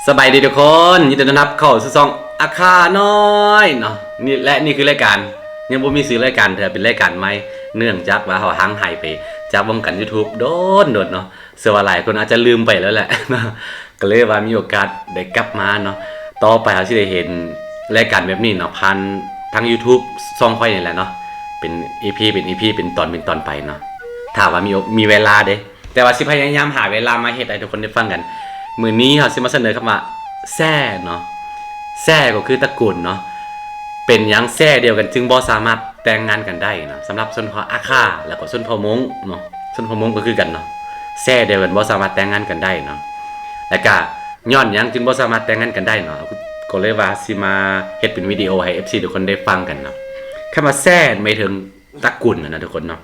สบายดีทุกคนยินดีต้อนรับเข้าสู่ช่องอาคาน้อยเนาะนี่คือรายการยังบ่มีชื่อรายการแต่เป็นรายการใหม่เนื่องจากว่าเขาห่างหายไปจากวงการ YouTube โดนเนาะเชื่อว่าหลายคนอาจจะลืมไปแล้วแหละก็เลยว่ามีโอกาสได้กลับมาเนาะต่อไปเราสิได้เห็นรายการแบบนี้เนาะผ่านทาง YouTube ช่องค่อยนี่แหละเนาะเป็น EP เป็นตอนไปเนาะถ้าว่ามีเวลาเด้แต่ว่าสิพยายามหาเวลามาเฮ็ดให้ทุกคนได้ฟังกันมื้อนี้เราสิมาเสนอคำว่าแซ่เนาะแซ่ก็คือตระกูลเนาะเป็นหยังแซ่เดียวกันจึงบ่สามารถแต่งงานกันได้เนาะสำหรับชนเผ่าอาคาแล้วก็ชนเผ่ามงเนาะชนเผ่ามงก็คือกันเนาะแซ่เดียวกันบ่สามารถแต่งงานกันได้เนาะแล้วก็ย้อนหยังจึงบ่สามารถแต่งงานกันได้เนาะก็เลยว่าสิมาเฮ็ดเป็นวิดีโอให้ FC ทุกคนได้ฟังกันเนาะคำว่าแซ่หมายถึงตระกูลนะทุกคนเนาะ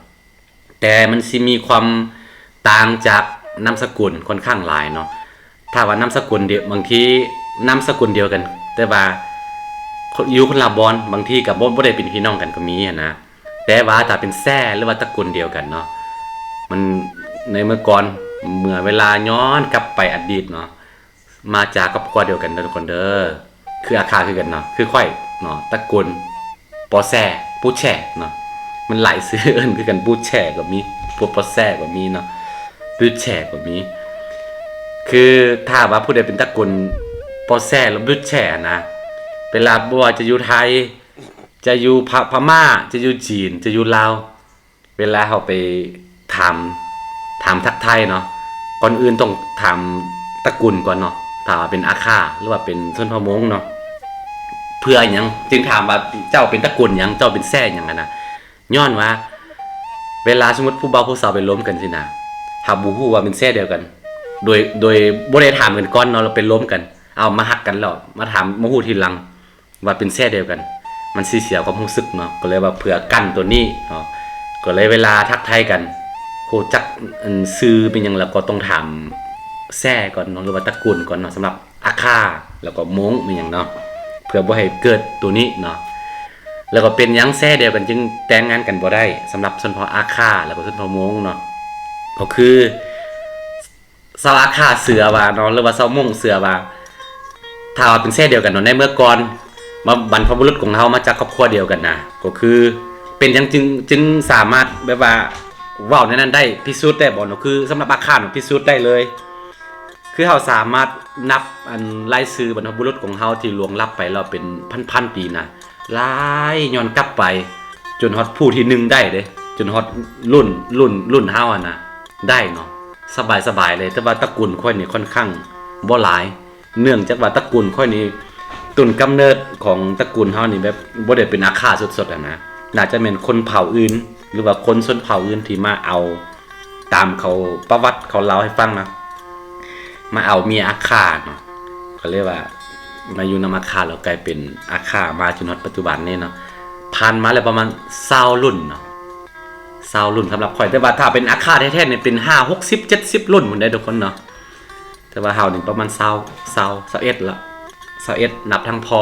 แต่มันสิมีความต่างจากนามสกุลค่อนข้างหลายเนาะถ้าว่านามสกุลเดียวบางทีนามสกุลเดียวกันแต่ว่าอยู่คนละบอนบางทีกับบ่ได้เป็นพี่น้องกันก็มีนะแต่ว่าถ้าเป็นแซ่หรือว่าตระกูลเดียวกันเนาะมันในเมื่อก่อนเมื่อเวลาย้อนกลับไปอดีตเนาะมาจากครอบครัวเดียวกันทุกคนเด้อคืออาคาคือกันเนาะคือค่อยเนาะตระกูลปอแซ่ปูแช่เนาะมันหลายชื่อเอิ้นคือกันปูแช่ก็มีพวกปอแซ่ก็มีเนาะปูแช่ก็มีคือถ้าว่าผู้ใดเป็นตระกูลปอแซ่หรือปูแช่นะเวลาบ่ว่าจะอยู่ไทยจะอยู่พม่าจะอยู่จีนจะอยู่ลาวเวลาเฮาไปถามทักทายเนาะก่อนอื่นต้องถามตระกูลก่อนเนาะถ้าว่าเป็นอาคาหรือว่าเป็นชนเผ่ามงเนาะเพื่อหยังจึงถามว่าเจ้าเป็นตระกูลหยังเจ้าเป็นแซ่หยังนะย้อนว่าเวลาสมมุติผู้บ่าวผู้สาวไปล้มกันสินะถ้าบ่ฮู้ว่าเป็นแซ่เดียวกันโดยบ่ได้ถามกันก่อนเนาะเราไปล้มกันเอามาฮักกันแล้วมาถามมาฮู้ทีหลังว่าเป็นแซ่เดียวกันมันสิเสียความรู้สึกเนาะก็เลยว่าเผื่อกั้นตัวนี้เนาะก็เลยเวลาทักทายกันโหจักซื้อเป็นหยังแล้วก็ต้องถามแซ่ก่อนเนาะหรือว่าตระกูลก่อนเนาะสำหรับอาคาแล้วก็มงเป็นหยังเนาะเพื่อบ่ให้เกิดตัวนี้เนาะแล้วก็เป็นหยังแซ่เดียวกันจึงแต่งงานกันบ่ได้สำหรับชนเผ่าอาคาแล้วก็ชนเผ่ามงเนาะก็คือชาวอาคาเสือว่าเนาะหรือว่าชาวมงเสือว่าถ้าเป็นแซ่เดียวกันเนาะในเมื่อก่อนมาบรรพบุรุษของเฮามาจากครอบครัวเดียวกันนะก็คือเป็นหยังจึงสามารถแบบว่าเว้าในนั้นได้พิสูจน์ได้บ่เนาะคือสำหรับอาคาเนาะพิสูจน์ได้เลยคือเฮาสามารถนับรายชื่อบรรพบุรุษของเฮาที่ล่วงลับไปแล้วเป็นพันๆปีนะหลายย้อนกลับไปจนฮอดผู้ที่1ได้เด้จนฮอดรุ่นเฮาอ่ะนะได้เนาะสบายเลยแต่ว่าตระกูลค่อยนี่ค่อนข้างบ่หลายเนื่องจากว่าตระกูลค่อยนี่ต้นกำเนิดของตระกูลเฮานี่แบบบ่ได้เป็นอาคาสดๆอ่ะนะน่าจะเป็นคนเผ่าอื่นหรือว่าคนชนเผ่าอื่นที่มาเอาตามเขาประวัติเขาเล่าให้ฟังนะมาเอาเมียอาคาเนาะก็เรียกว่ามาอยู่นำอาคาแล้วกลายเป็นอาคามาจนถึงปัจจุบันนี่เนาะผ่านมาแล้วประมาณ20รุ่นเนาะ20รุ่นสำหรับข่อยแต่ว่าถ้าเป็นอาคาแท้ๆเนี่ยเป็น5 60 70รุ่นหมดได้ทุกคนเนาะแต่ว่าเฮานี่ประมาณ21ละ21นับทั้งพอ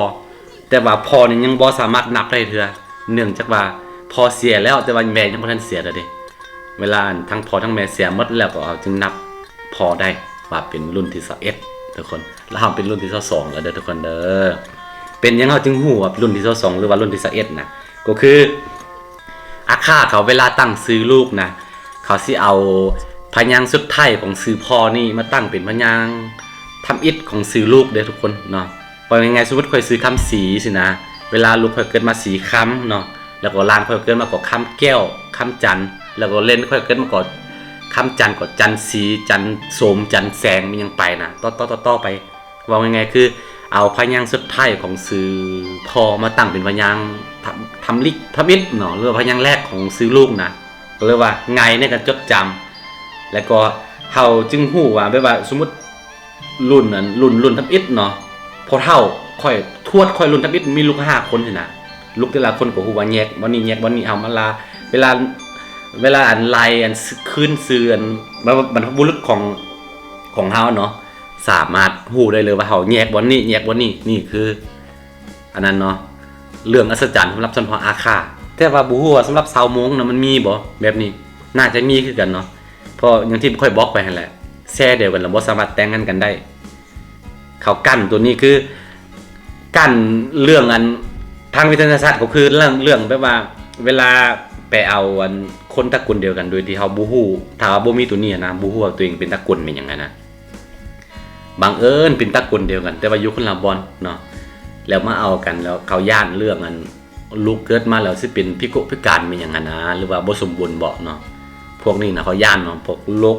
แต่ว่าพอนี่ยังบ่สามารถนับได้เทื่อเนื่องจากว่าพอเสียแล้วแต่ว่าแม่ยังบ่ทันเสียเด้เวลาทั้งพอทั้งแม่เสียหมดแล้วก็จึงนับพอได้ว่าเป็นรุ่นที่21ทุกคนแล้วเฮาเป็นรุ่นที่22แล้วเด้อทุกคนเด้อเป็นยังเฮาจึงฮู้ว่ารุ่นที่22หรือว่ารุ่นที่21นะก็คืออาคาเขาเวลาตั้งชื่อลูกนะเขาสิเอาพยางค์สุดท้ายของชื่อพ่อนี่มาตั้งเป็นพยางค์ทำอิฐของชื่อลูกเด้อทุกคนเนาะว่ายังไงสมมุติข่อยซื้อคำสีสินะเวลาลูกข่อยเกิดมาสีคำเนาะแล้วก็ลานข่อยเกิดมาก็คำแก้วคำจันทร์แล้วก็เล่นข่อยเกิดมาก็คำจันทร์ก็จันทร์สีจันทร์โสมจันทร์แสงมันยังไปนะต่อไปว่ายังไงคือเอาพยางค์สุดท้ายของชื่อพ่อมาตั้งเป็นพยางค์ทำอิฐเนาะหรือพยางค์แรกของชื่อลูกนะก็เรียกว่าไงในการจดจำแล้วก็เฮาจึงฮู้ว่าแบบว่าสมมุติรุ่นทำอิฐเนาะพอเท่าค่อยทวดค่อยรุ่นทำอิฐมีลูก5คนสินะลูกแต่ละคนก็ฮู้ว่าแยกบ่นี้แยกบ่นี้เอามาลาเวลาอันไล่อันคืนซื่ออันบรรพบุรุษของเฮาเนาะสามารถฮู้ได้เลยว่าเฮาแยกบ่นี้แยกบ่นี้นี่คืออันนั้นเนาะเรื่องอัศจรรย์สำหรับชนเผ่าอาคาแต่ว่าบ่ฮู้ว่าสำหรับชาวมงนะมันมีบ่แบบนี้น่าจะมีคือกันเนาะเพราะอย่างที่ค่อยบอกไปหั่นแหละแซ่เดียวกันแล้วบ่สามารถแต่งงานกันได้ เขากั้นตัวนี้คือกั้นเรื่องอันทางวิทยาศาสตร์ก็คือเรื่องแบบว่าเวลาไปเอาอันคนตระกูลเดียวกันโดยที่เฮาบ่ฮู้ถ้าว่าบ่มีตัวนี้นะบ่ฮู้ว่าตัวเองเป็นตระกูลเป็นหยังไงนะบังเอิญเป็นตระกูลเดียวกันแต่ว่าอยู่คนละบ่อนเนาะแล้วมาเอากันแล้วเขาย่านเรื่องอันลูกเกิดมาแล้วสิเป็นพิการเป็นหยังไงนะหรือว่าบ่สมบูรณ์บ่เนาะพวกนี้นะเขาย่านเนาะพวกโรค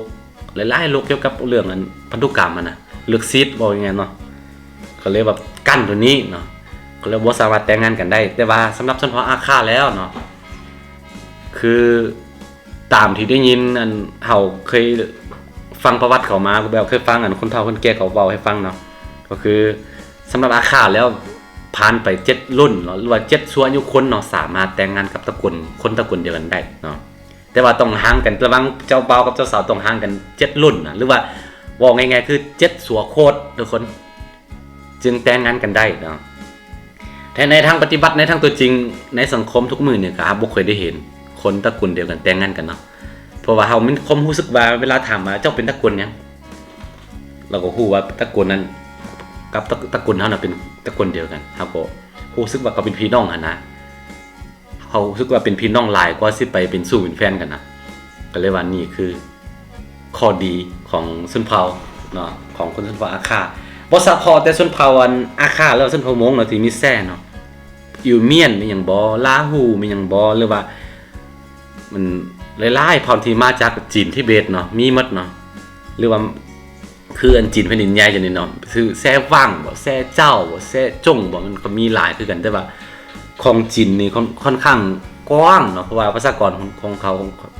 หลายๆโรคเกี่ยวกับเรื่องอันพันธุกรรมนะเลือกซีดบ่ยังไงเนาะก็เลยแบบกั้นตัวนี้เนาะก็เลยบ่สามารถแต่งงานกันได้แต่ว่าสำหรับชนเผ่าอาคาแล้วเนาะคือตามที่ได้ยินอันเฮาเคยฟังประวัติเขามาแบบเคยฟังอันคนเฒ่าคนแก่เขาเว้าให้ฟังเนาะก็คือสำหรับอาคาแล้วผ่านไป7รุ่นเนาะหรือว่า7ชั่วอายุคนเนาะสามารถแต่งงานกับตระกูลคนตระกูลเดียวกันได้เนาะแต่ว่าต้องห่างกันระหว่างเจ้าบ่าวกับเจ้าสาวต้องห่างกัน7รุ่นนะหรือว่าว่าง่ายๆคือ7สัวโคตรทุกคนจึงแต่งงานกันได้เนาะแต่ในทางปฏิบัติในทางตัวจริงในสังคมทุกมื้อเนี่ยก็บ่เคยได้เห็นคนตระกูลเดียวกันแต่งงานกันเนาะเพราะว่าเฮามีความรู้สึกว่าเวลาถามว่าเจ้าเป็นตระกูลหยังเราก็ฮู้ว่าตระกูลนั้นกับตระกูลเฮาน่ะเป็นตระกูลเดียวกันเฮาก็รู้สึกว่าเขาเป็นพี่น้องหั่นนะเฮารู้สึกว่าเป็นพี่น้องหลายกว่าสิไปเป็นสู้เป็นแฟนกันนะก็เลยว่านี่คือข้อดีของชนเผ่าเนาะของคนชนเผ่าอาคาบ่ซัพพอร์ตแต่ชนเผ่าอันอาคาแล้วชนเผ่ามงเนาะที่มีแซ่เนาะอิวเมียนมีหยังบ่ลาหูมีหยังบ่หรือว่ามันหลายๆเผ่าที่มาจากจีนทิเบตเนาะมีหมดเนาะหรือว่าคืออันจีนแผ่นดินใหญ่จังนี้เนาะคือแซ่ว่างบ่แซ่เจ้าบ่แซ่จงบ่มันก็มีหลายคือกันแต่ว่าของจีนนี่ค่อนข้างกว้างเนาะเพราะว่าประชากรของเขา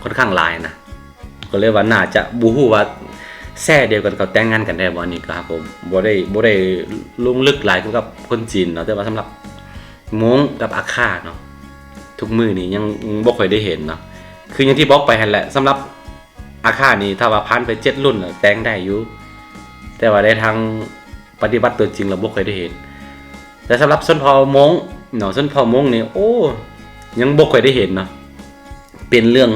ค่อนข้างหลายนะก็เลยว่าน่าจะบ่ฮู้ว่าแซ่เดียวกันเขาแต่งงานกันได้บ่นี่ครับผมบ่ได้ลงลึกหลายเกี่ยวกับคนจีนเนาะแต่ว่าสำหรับมงกับอาคาเนาะทุกมื้อนี้ยังบ่ค่อยได้เห็นเนาะคืออย่างที่บอกไปหั่นแหละสำหรับอาคานี่ถ้าว่าผ่านไป7รุ่นแล้วแต่งได้อยู่แต่ว่าในทางปฏิบัติตัวจริงเราบ่เคยได้เห็นแต่สำหรับชนเผ่ามงเนาะชนเผ่ามงนี่โอ้ยังบ่เคยได้เห็นเนาะเป็นเรื่อ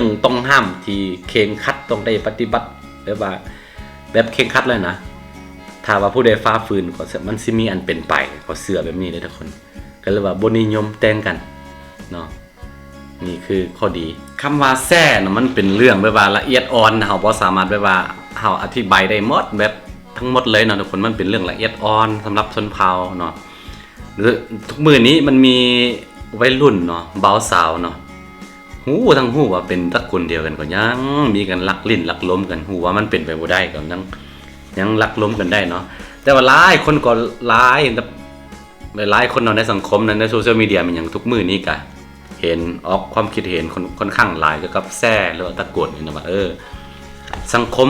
งต้องห้ามที่เคร่งครัดต้องได้ปฏิบัติแบบเคร่งครัดเลยนะถ้าว่าผู้ใดฝ่าฝืนก็มันสิมีอันเป็นไปก็เชื่อแบบนี้เลยทุกคนก็เลยว่าบ่นิยมแต่งกันเนาะนี่คือข้อดีคำว่าแซ่เนาะมันเป็นเรื่องแบบว่าละเอียดอ่อนเฮาบ่สามารถแบบว่าเฮาอธิบายได้หมดแบบทั้งหมดเลยเนาะทุกคนมันเป็นเรื่องละเอียดอ่อนสำหรับชนเผ่าเนาะทุกมื้อนี้มันมีวัยรุ่นเนาะบ่าวสาวเนาะฮู้ว่าเป็นตระกูลเดียวกันก็ยังมีกันลักลิ้นลักล้มกันฮู้ว่ามันเป็นไปบ่ได้ก็ยังลักล้มกันได้เนาะแต่ว่าหลายคนก็หลายคนเนาะในสังคมในโซเชียลมีเดียมันหยังทุกมื้อนี้ก็เห็นออกความคิดเห็นค่อนข้างหลายเกี่ยวกับแซ่หรือว่าตระกูลนี่นะว่าสังคม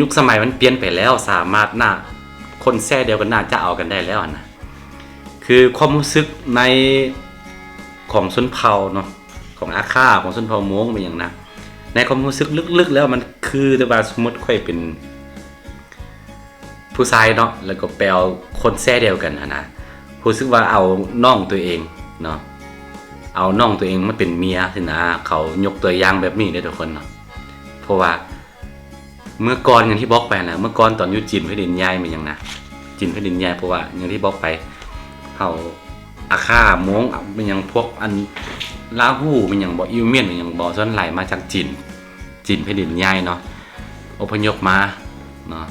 ยุคสมัยมันเปลี่ยนไปแล้วสามารถคนแซ่เดียวกันน่าจะเอากันได้แล้วนะคือความรู้สึกในของชนเผ่าเนาะของอาคาของชนเผ่ามงเป็นอย่างนะในความรู้สึกลึกๆแล้วมันคือแต่ว่าสมมติค่อยเป็นผู้ชายเนาะแล้วก็ไปเอาคนแซ่เดียวกันนะรู้สึกว่าเอาน้องตัวเองเนาะเอาน้องตัวเองมาเป็นเมียสินะเขายกตัวอย่างแบบนี้ได้ทุกคนเนาะเพราะว่าเมื่อก่อนอย่างที่บอกไปนะเมื่อก่อนตอนอยู่จีนแผ่นดินใหญ่มันอย่างนะจีนแผ่นดินใหญ่เพราะว่าอย่างที่บอกไปเขาอาคามงเป็นอย่างพวกอันลาหูเป็นอย่างบ่อิวเมียนเป็นอย่างบ่ส่วนไหลมาจากจีนแผ่นดินใหญ่เนาะอพยพมาเนาะ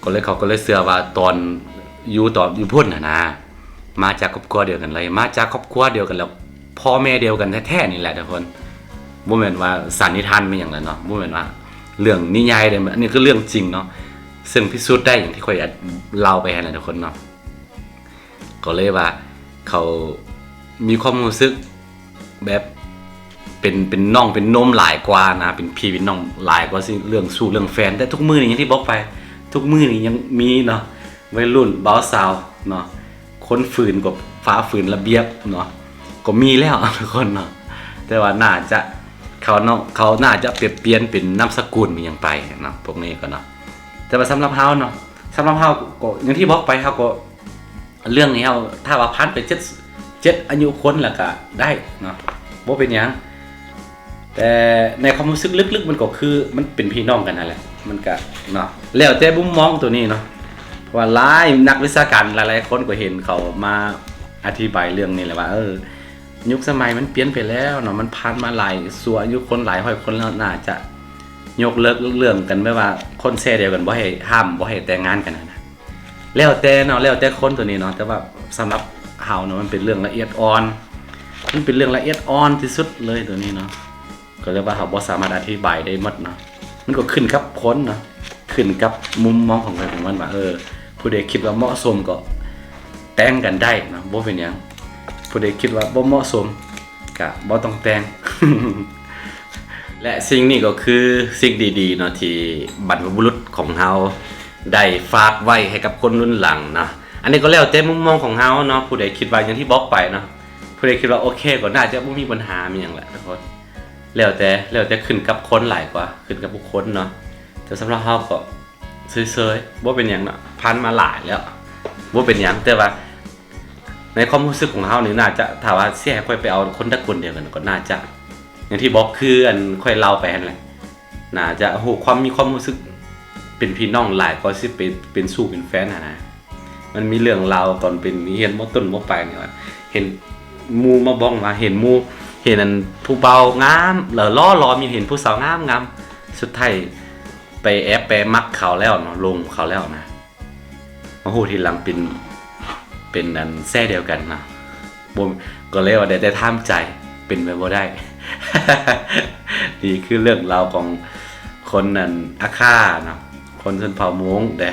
ก็เลยเขาก็เลยเชื่อว่าตอนอยู่พุ่นนะมาจากครอบครัวเดียวกันเลยมาจากครอบครัวเดียวกันแล้วพ่อแม่เดียวกันแท้ๆนี่แหละทุกคนบ่แม่นว่าสันนิษฐานเป็นอย่างนั้นเนาะบ่แม่นว่าเรื่องนิยายเลยอันนี้คือเรื่องจริงเนาะซึ่งพิสูจน์ได้อย่างที่ค่อยเล่าไปให้ทุกคนเนาะก็เลยว่าเขามีความรู้สึกแบบเป็นน้องเป็นนมหลายกว่านะเป็นพี่เป็นน้องหลายกว่าสิเรื่องสู้เรื่องแฟนแต่ทุกมื้อนี่อย่างที่บอกไปทุกมื้อนี่ยังมีเนาะวัยรุ่นบ่าวสาวเนาะคนฝืนกับฟ้าฝืนระเบียบเนาะก็มีแล้วทุกคนเนาะแต่ว่าน่าจะเขาน่าจะเปลี่ยนเป็นนามสกุลมีอย่างไปเนาะพวกนี้ก็เนาะแต่ว่าสำหรับเฮาเนาะสำหรับเฮาก็อย่างที่บอกไปเฮาก็เรื่องนี้เฮาถ้าว่าผ่านไป7อายุคนแล้วก็ได้เนาะบ่เป็นหยังแต่ในความรู้สึกลึกๆมันก็คือมันเป็นพี่น้องกันนั่นแหละมันก็เนาะแล้วแต่มุมมองตัวนี้เนาะเพราะ ว่าหลายนักวิชาการหลายๆคนก็เห็นเขามาอธิบายเรื่องนี้แหละว่ายุคสมัยมันเปลี่ยนไปแล้วเนาะมันผ่านมาหลายสัวอายุคนหลายร้อยคนแล้วน่าจะยกเลิกเรื่องกันไม่ว่าคนแซ่เดียวกันบ่ให้ห้ามบ่ให้แต่งงานกันนะแล้วแต่เนาะแล้วแต่คนตัวนี้เนาะแต่ว่าสำหรับเฮาเนาะมันเป็นเรื่องละเอียดอ่อนมันเป็นเรื่องละเอียดอ่อนที่สุดเลยตัวนี้เนาะก็เรียกว่าเฮาบ่สามารถอธิบายได้หมดเนาะมันก็ขึ้นกับคนเนาะขึ้นกับมุมมองของใครของมันว่าผู้ใดคิดว่าเหมาะสมก็แต่งกันได้เนาะบ่เป็นหยังผู้ใดคิดว่าบ่เหมาะสมก็บ่ต้องแต่ง และสิ่งนี้ก็คือสิ่งดีๆเนาะที่บรรพบุรุษของเฮาได้ฝากไว้ให้กับคนรุ่นหลังเนาะอันนี้ก็แล้วแต่มุมมองของเฮาเนาะผู้ใดคิดว่าอย่างที่บอกไปเนาะผู้ใดคิดว่าโอเคก็น่าจะบ่มีปัญหามีหยังแหละทุกคนแล้วแต่ขึ้นกับคนหลายกว่าขึ้นกับบุคคลเนาะแต่สำหรับเฮาก็เฉยๆบ่เป็นหยังเนาะผ่านมาหลายแล้วบ่เป็นหยังแต่ว่าในความรู้สึกของเฮานี่น่าจะถ้าว่าเสียให้ค่อยไปเอาคนตระกูลเดียวกันก็น่าจะอย่างที่บอกคืออันค่อยเล่าไปนั่นแหละน่าจะโหมีความรู้สึกเป็นพี่น้องหลายก็สิเป็นสู้เป็นแฟนนะมันมีเรื่องราวตอนเป็นเรียนม.ต้นม.ปลายเนี่ยว่าเห็นหมู่มาบ้องมาเห็นหมู่เห็นอันผู้เบางามแล้วล้อมีเห็นผู้สาวงามสุดท้ายไปแอบไปมักเขาแล้วเนาะลงเขาแล้วนะโหทีหลังเป็นอันแซ่เดียวกันนะบ่ก็เลยว่าได้ท่ามใจเป็นไปบ่ได้ นี่คือเรื่องราวของคนนั้นอาฆาตเนาะคนชนเผ่ามงเด้